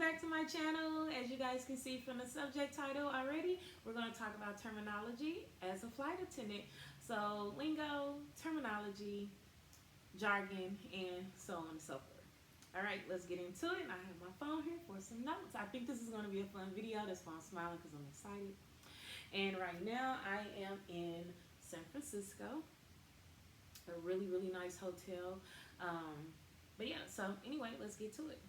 back to my channel. As you guys can see from the subject title already, we're going to talk about terminology as a flight attendant. So lingo, terminology, jargon, and so on and so forth. All right, let's get into it. I have my phone here for some notes. I think this is going to be a fun video. That's why I'm smiling, because I'm excited. And right now I am in San Francisco, a really, really nice hotel. But yeah, so anyway, let's get to it.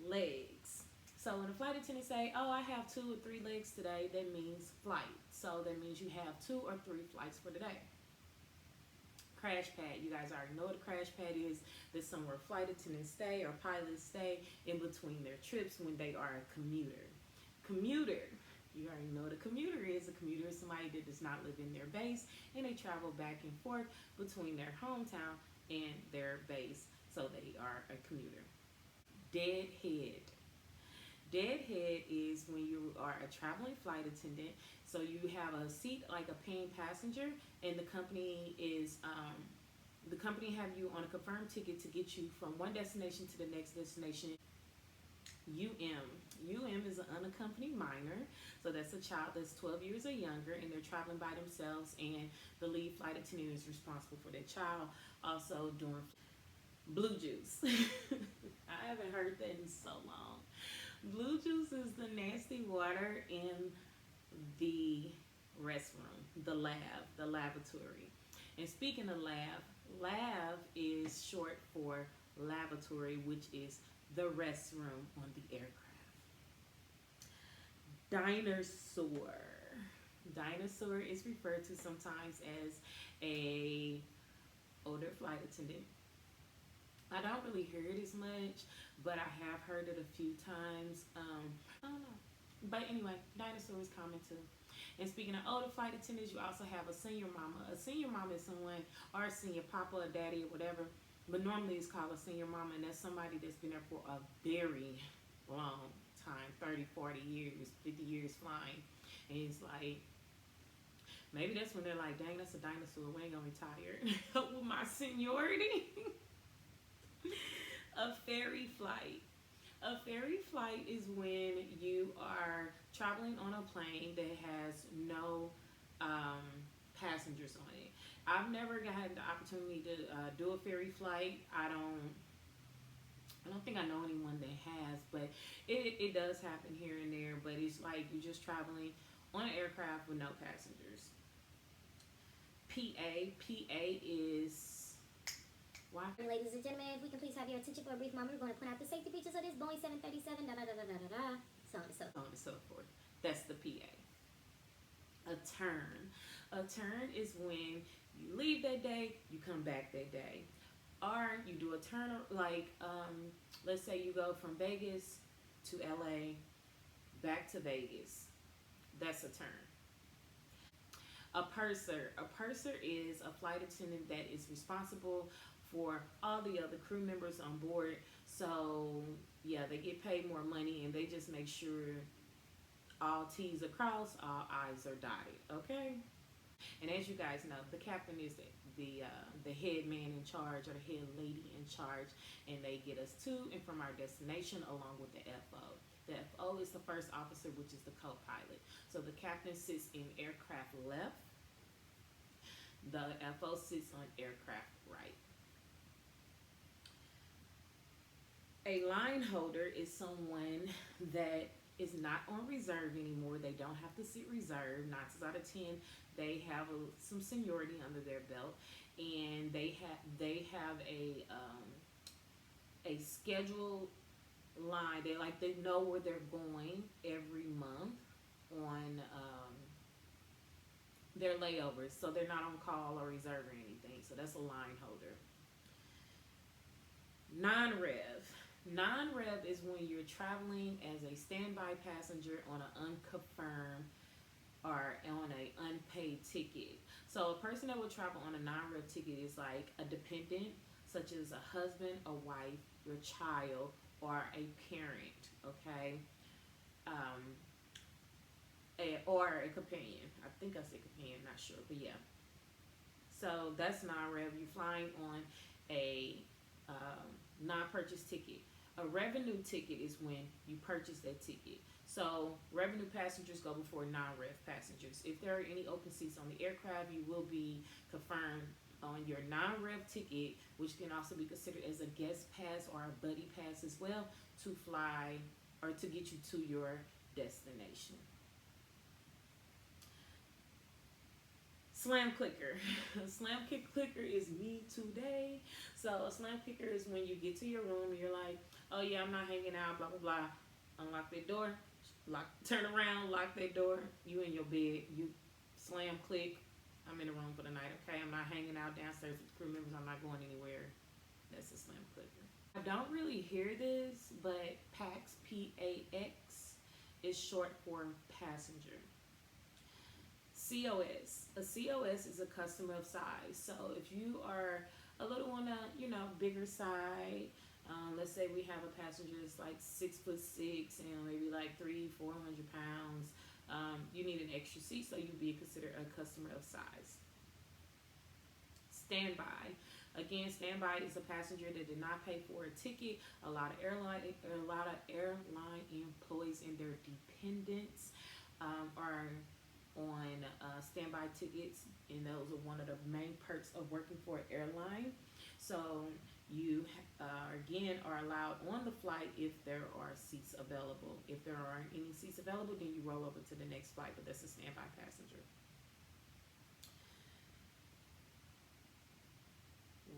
Legs. So when a flight attendant say, oh, I have 2 or 3 legs today, that means flight. So that means you have 2 or 3 flights for today. Crash pad. You guys already know what a crash pad is. That's somewhere flight attendants stay or pilots stay in between their trips when they are a commuter. Commuter. You already know what a commuter is. A commuter is somebody that does not live in their base and they travel back and forth between their hometown and their base. So they are a commuter. Deadhead. Deadhead is when you are a traveling flight attendant. So you have a seat like a paying passenger, and the company have you on a confirmed ticket to get you from one destination to the next destination. UM is an unaccompanied minor. So that's a child that's 12 years or younger, and they're traveling by themselves, and the lead flight attendant is responsible for their child. Also doing blue juice. I haven't heard that in so long. Blue juice is the nasty water in the restroom, the lab, the laboratory. And speaking of lab is short for lavatory, which is the restroom on the aircraft. Dinosaur. Dinosaur is referred to sometimes as a older flight attendant. I don't really hear it as much, but I have heard it a few times. I don't know. But anyway, dinosaur is common too. And speaking of older flight attendants, you also have a senior mama. A senior mama is someone, or a senior papa or daddy or whatever, but normally it's called a senior mama, and that's somebody that's been there for a very long time, 30, 40 years, 50 years flying. And it's like, maybe that's when they're like, dang, that's a dinosaur. We ain't gonna retire with my seniority. A ferry flight. A ferry flight is when you are traveling on a plane that has no passengers on it. I've never had the opportunity to do a ferry flight. I don't think I know anyone that has, but it does happen here and there. But it's like you're just traveling on an aircraft with no passengers. PA is... Why? Ladies and gentlemen, if we can please have your attention for a brief moment, we're going to point out the safety features of this Boeing 737, so on and so forth. So on and so forth. That's the PA. A turn. A turn is when you leave that day, you come back that day. Or you do a turn, like, let's say you go from Vegas to LA, back to Vegas. That's a turn. A purser. A purser is a flight attendant that is responsible for all the other crew members on board. So yeah, they get paid more money, and they just make sure all T's are crossed, all I's are dotted. Okay. And as you guys know, the captain is the head man in charge, or the head lady in charge, and they get us to and from our destination along with the FO. The FO is the first officer, which is the co-pilot. So the captain sits in aircraft left. The FO sits on aircraft right. A line holder is someone that is not on reserve anymore. They don't have to sit reserve. 9 times out of 10, they have some seniority under their belt, and they have a scheduled line. They know where they're going every month on their layovers, so they're not on call or reserve or anything. So that's a line holder. Non-rev. Non-rev is when you're traveling as a standby passenger on an unconfirmed or on an unpaid ticket. So a person that would travel on a non-rev ticket is like a dependent, such as a husband, a wife, your child, or a parent, okay? Or a companion. I think I said companion, not sure, but yeah. So that's non-rev. You're flying on a non-purchase ticket. A revenue ticket is when you purchase that ticket. So revenue passengers go before non-rev passengers. If there are any open seats on the aircraft, you will be confirmed on your non-rev ticket, which can also be considered as a guest pass or a buddy pass as well, to fly or to get you to your destination. Slam clicker. Slam clicker is me today. So a slam clicker is when you get to your room and you're like, oh yeah, I'm not hanging out, blah blah blah. Unlock that door, turn around, lock that door. You in your bed, you slam click. I'm in the room for the night. Okay, I'm not hanging out downstairs with the crew members. I'm not going anywhere. That's a slam clicker. I don't really hear this, but PAX, PAX, is short for passenger. COS. A COS is a customer of size. So if you are a little on a bigger side, let's say we have a passenger that's like 6'6" and maybe like 300-400 pounds, you need an extra seat, so you'd be considered a customer of size. Standby. Again, standby is a passenger that did not pay for a ticket. A lot of airline employees and their dependents are on standby tickets, and those are one of the main perks of working for an airline. So you again are allowed on the flight if there are seats available. If there aren't any seats available, then you roll over to the next flight, but that's a standby passenger.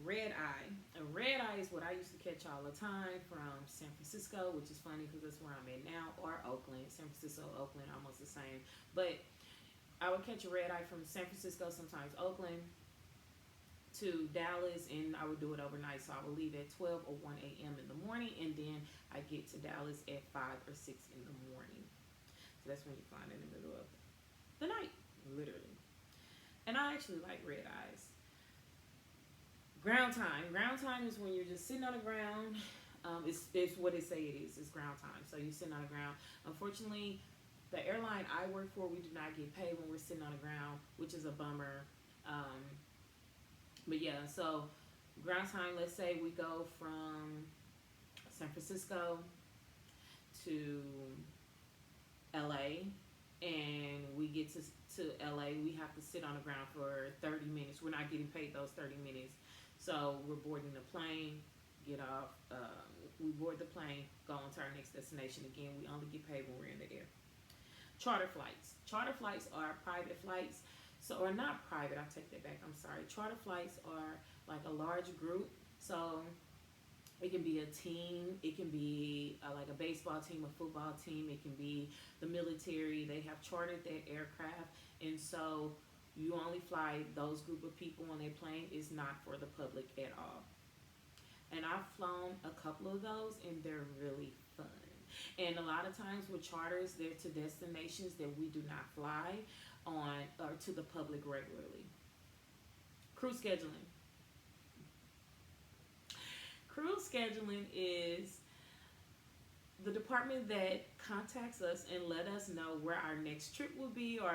Red eye. A red eye is what I used to catch all the time from San Francisco, which is funny because that's where I'm at now, or Oakland. San Francisco, Oakland, almost the same. But I would catch a red eye from San Francisco, sometimes Oakland, to Dallas, and I would do it overnight. So I would leave at 12 or 1 a.m. in the morning, and then I get to Dallas at 5 or 6 in the morning. So that's when you find in the middle of the night, literally. And I actually like red eyes. Ground time. Ground time is when you're just sitting on the ground. It's what they say it is. It's ground time. So you're sitting on the ground. Unfortunately, the airline I work for, we do not get paid when we're sitting on the ground, which is a bummer. But yeah, so ground time, let's say we go from San Francisco to LA, and we get to LA, we have to sit on the ground for 30 minutes. We're not getting paid those 30 minutes. So we're boarding the plane, get off, we board the plane, go on to our next destination. Again, we only get paid when we're in the air. Charter flights. Charter flights are private flights. So, or not private, I take that back, I'm sorry. Charter flights are like a large group. So it can be a team, it can be like a baseball team, a football team, it can be the military. They have chartered that aircraft, and so you only fly those group of people on a plane. Is not for the public at all. And I've flown a couple of those, and they're really fun. And a lot of times with charters, they're to destinations that we do not fly on or to the public regularly. Crew scheduling. Crew scheduling is the department that contacts us and let us know where our next trip will be, or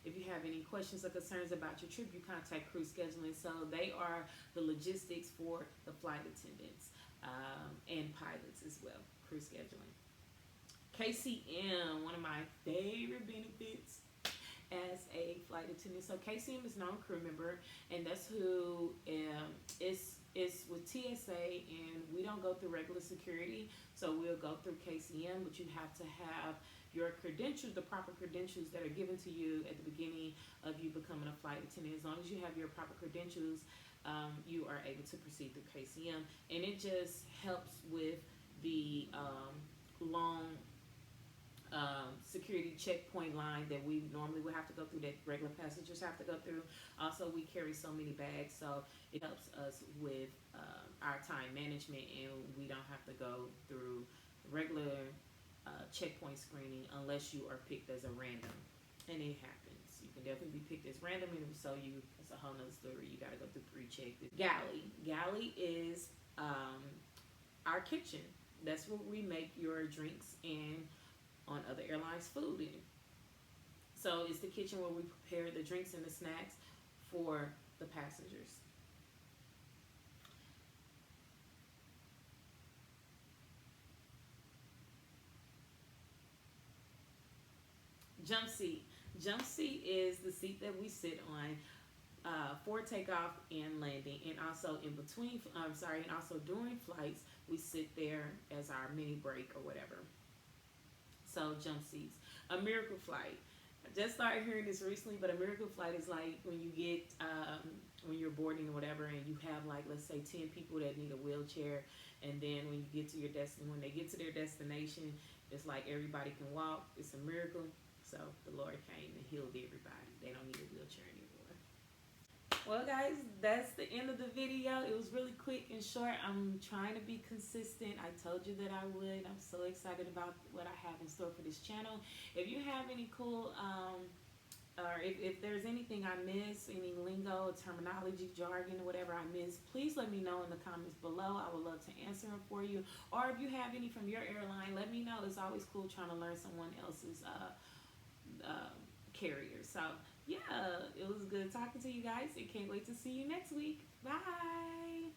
if you have any questions or concerns about your trip, you contact crew scheduling. So they are the logistics for the flight attendants and pilots as well. Crew scheduling. KCM, one of my favorite benefits as a flight attendant. So KCM is non-crew member, and that's who is with TSA, and we don't go through regular security, so we'll go through KCM, but you have to have your credentials, the proper credentials that are given to you at the beginning of you becoming a flight attendant. As long as you have your proper credentials, you are able to proceed through KCM, and it just helps with the long security checkpoint line that we normally would have to go through, that regular passengers have to go through. Also, we carry so many bags, so it helps us with our time management, and we don't have to go through regular checkpoint screening unless you are picked as a random, and it happens. You can definitely be picked as random, and so it's a whole nother story. You got to go through pre-check. Galley is our kitchen. That's where we make your drinks and on other airlines food in. So it's the kitchen where we prepare the drinks and the snacks for the passengers. Jump seat. Jump seat is the seat that we sit on for takeoff and landing, and also in between. And also during flights, we sit there as our mini break or whatever. So jump seats. A miracle flight. I just started hearing this recently, but a miracle flight is like when you get when you're boarding or whatever, and you have like, let's say 10 people that need a wheelchair, and then when you get to your when they get to their destination, it's like everybody can walk. It's a miracle. So the Lord came and healed everybody. They don't need a wheelchair anymore. Well, guys, that's the end of the video. It was really quick and short. I'm trying to be consistent. I told you that I would. I'm so excited about what I have in store for this channel. If you have any cool, or if there's anything I miss, any lingo, terminology, jargon, or whatever I miss, please let me know in the comments below. I would love to answer them for you. Or if you have any from your airline, let me know. It's always cool trying to learn someone else's carrier. So yeah, it was good talking to you guys, and can't wait to see you next week. Bye.